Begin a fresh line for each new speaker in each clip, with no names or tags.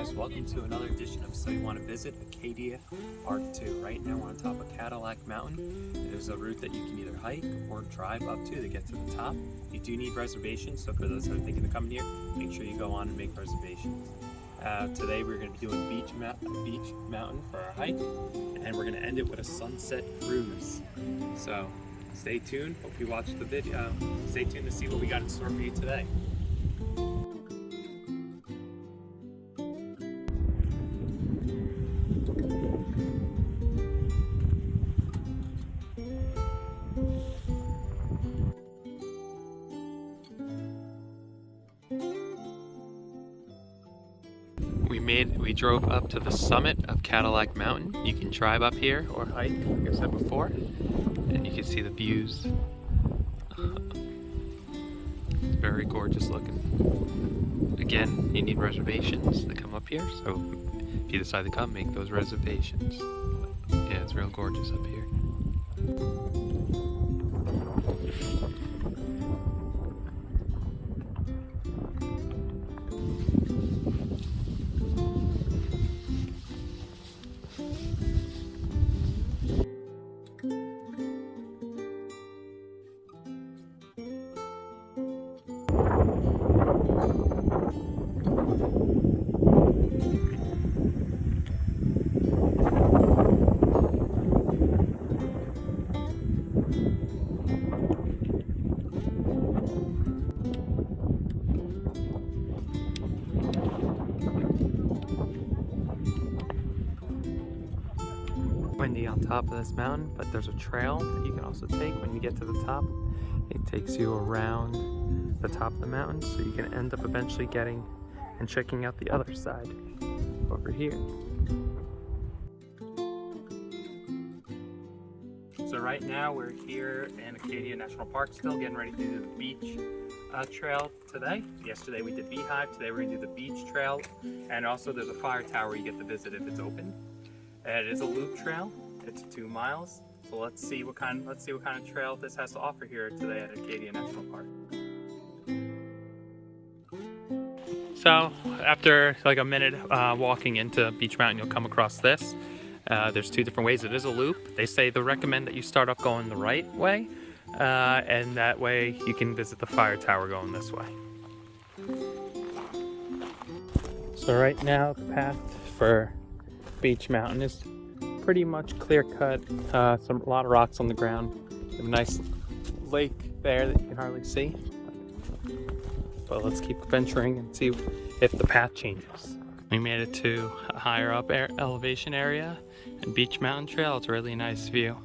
guys, welcome to another edition of So You Want to Visit Acadia Part 2. Right now we're on top of Cadillac Mountain. It is a route that you can either hike or drive up to get to the top. You do need reservations, so for those that are thinking of coming here, make sure you go on and make reservations. Today we're going to be doing Beech Mountain for our hike, and we're going to end it with a sunset cruise. So stay tuned, hope you watch the video. Stay tuned to see what we got in store for you today. We drove up to the summit of Cadillac Mountain. You can drive up here or hike, like I said before, and you can see the views. It's very gorgeous looking. Again, you need reservations to come up here, so if you decide to come, make those reservations. Yeah, it's real gorgeous up here. Windy on top of this mountain, but there's a trail that you can also take when you get to the top. It takes you around the top of the mountain, so you can end up eventually getting and checking out the other side over here. So right now we're here in Acadia National Park, still getting ready to do the Beech trail today. Yesterday we did Beehive, today we're going to do the Beech trail, and also there's a fire tower you get to visit if it's open. It is a loop trail. It's 2 miles. So let's see what kind of trail this has to offer here today at Acadia National Park. So after like a minute walking into Beech Mountain, you'll come across this. There's 2 different ways. It is a loop. They say they recommend that you start off going the right way, and that way you can visit the fire tower going this way. So right now the path for Beech Mountain is pretty much clear cut. A lot of rocks on the ground. A nice lake there that you can hardly see. But let's keep venturing and see if the path changes. We made it to a higher up elevation area in Beech Mountain Trail. It's a really nice view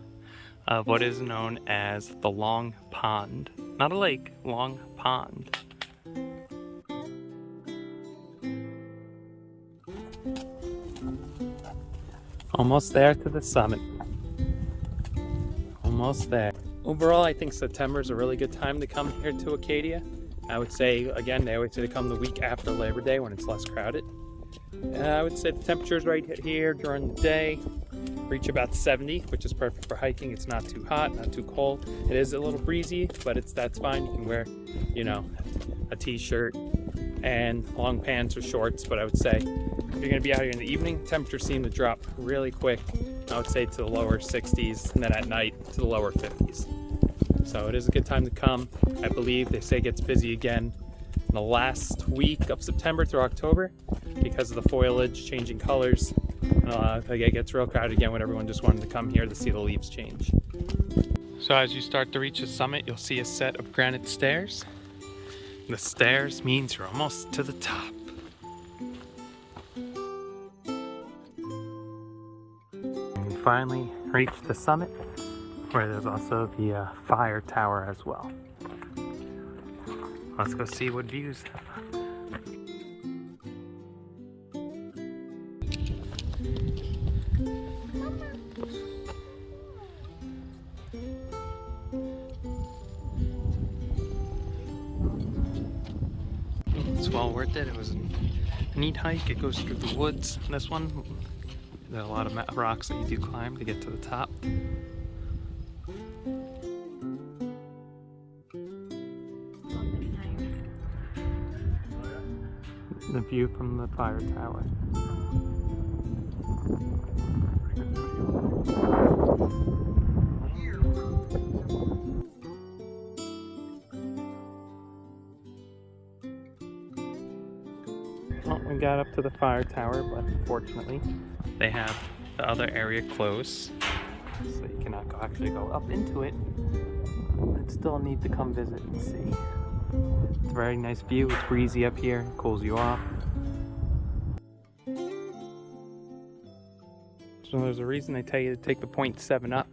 of what is known as the Long Pond. Not a lake, Long Pond. Almost there to the summit. Almost there. Overall, I think September is a really good time to come here to Acadia. I would say, again, they always say to come the week after Labor Day when it's less crowded. I would say the temperatures right here during the day reach about 70, which is perfect for hiking. It's not too hot, not too cold. It is a little breezy, but that's fine. You can wear, a t-shirt and long pants or shorts, but I would say if you're going to be out here in the evening, temperatures seem to drop really quick. I would say to the lower 60s, and then at night to the lower 50s. So it is a good time to come. I believe they say it gets busy again in the last week of September through October because of the foliage changing colors. It gets real crowded again when everyone just wanted to come here to see the leaves change. So as you start to reach the summit, you'll see a set of granite stairs. The stairs means you're almost to the top. And we finally reached the summit, where there's also the fire tower as well. Let's go see what views. It's well worth it. It was a neat hike. It goes through the woods. This one, there are a lot of rocks that you do climb to get to the top. The view from the fire tower. Well, we got up to the fire tower, but unfortunately they have the other area closed, so you cannot actually go up into it. But still need to come visit and see. It's a very nice view. It's breezy up here, cools you off. So there's a reason they tell you to take the 0.7 up.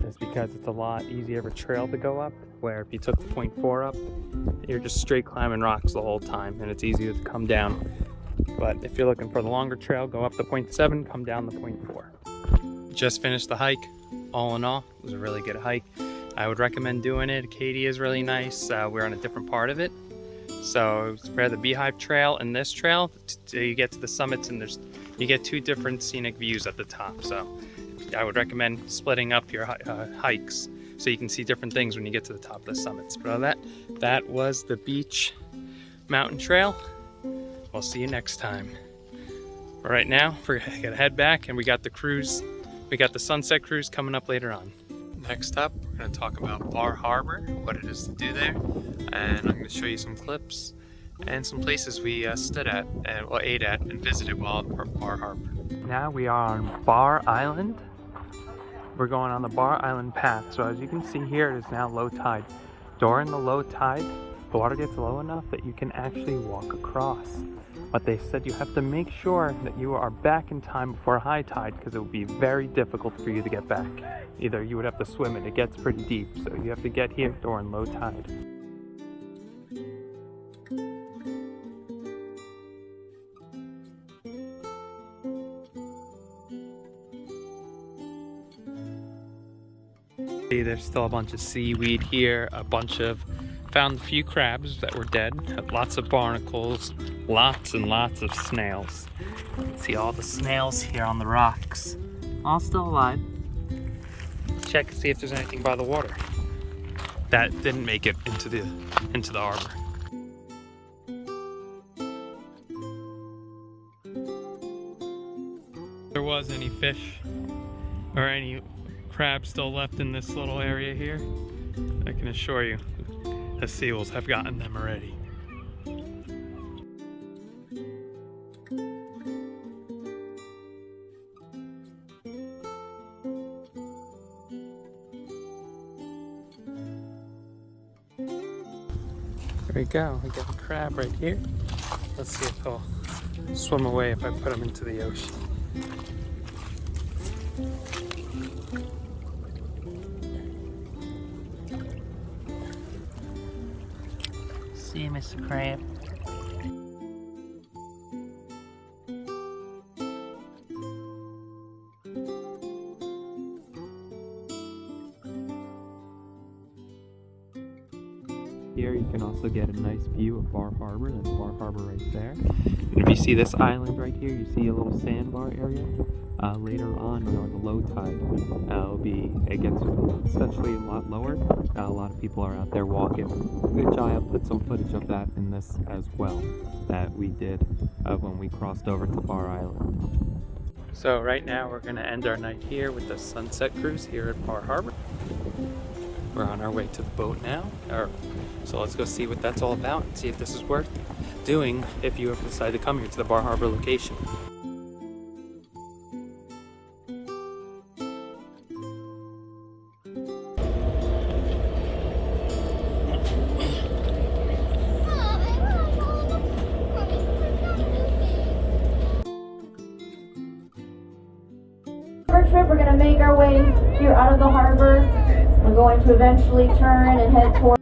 It's because it's a lot easier of a trail to go up, where if you took the 0.4 up, you're just straight climbing rocks the whole time, and it's easier to come down. But if you're looking for the longer trail, go up the 0.7, come down the 0.4. Just finished the hike. All in all, it was a really good hike. I would recommend doing it. Acadia is really nice. We're on a different part of it. So where the Beehive Trail and this trail, you get to the summits, and you get two different scenic views at the top. So I would recommend splitting up your hikes so you can see different things when you get to the top of the summits. But that was the Beech Mountain Trail. We'll see you next time. But right now, we're gonna head back, and we got the cruise. We got the sunset cruise coming up later on. Next up, we're going to talk about Bar Harbor, what it is to do there, and I'm going to show you some clips and some places we stood at, or ate at, and visited while at Bar Harbor. Now we are on Bar Island. We're going on the Bar Island path, so as you can see here, it is now low tide. During the low tide, the water gets low enough that you can actually walk across. But they said you have to make sure that you are back in time before high tide, because it would be very difficult for you to get back. Either you would have to swim it gets pretty deep, so you have to get here during low tide. See, there's still a bunch of seaweed here, found a few crabs that were dead, lots of barnacles, lots and lots of snails. You can see all the snails here on the rocks, all still alive. Let's check and see if there's anything by the water that didn't make it into the harbor. If there was any fish or any crabs still left in this little area here, I can assure you the seals have gotten them already. There we go, we got a crab right here. Let's see if he'll swim away if I put him into the ocean. See you, Mr. Crab. Here you can also get a nice view of Bar Harbor. That's Bar Harbor right there. And if you see this island right here, you see a little sandbar area. Later on, during the low tide, it gets essentially a lot lower. A lot of people are out there walking, which I'll put some footage of that in this as well, that we did when we crossed over to Bar Island. So right now we're going to end our night here with the sunset cruise here at Bar Harbor. We're on our way to the boat now, so let's go see what that's all about and see if this is worth doing if you ever decide to come here to the Bar Harbor location.
Trip, we're going to make our way here out of the harbor. We're going to eventually turn and head toward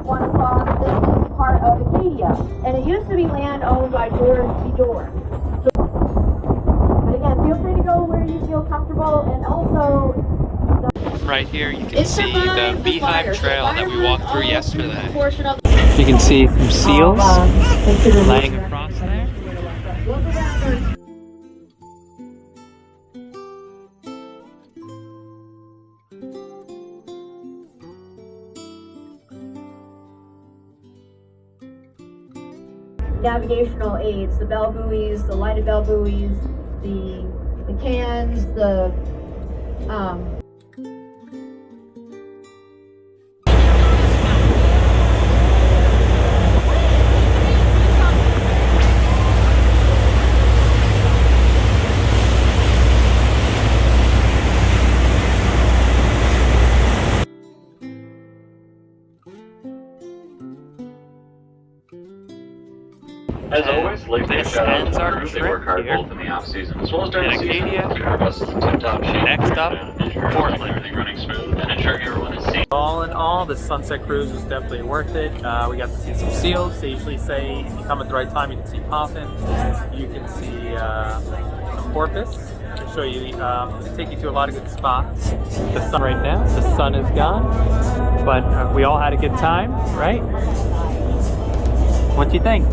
1 o'clock. This is part of Acadia, and it used to be land owned by George B. Dorr. But again, feel free to go where you feel comfortable, and also
right here you can see the Beehive Trail that we walked through yesterday. You can see some seals laying across there.
navigational aids, the bell buoys, the lighted bell buoys, the cans, the
As always, like to shout out to our crew. They work hard
here
both in the off season as well as during
in
the season.
Acadia.
Keep our buses in tip-top shape.
Next up,
ensure
Portland.
everything running smooth and ensuring everyone is safe.
All in all, the sunset cruise was definitely worth it. We got to see some seals. They usually say if you come at the right time, you can see possums. You can see some porpoise. I'll show you, take you to a lot of good spots. The sun right now, the sun is gone, but we all had a good time, right? What do you think?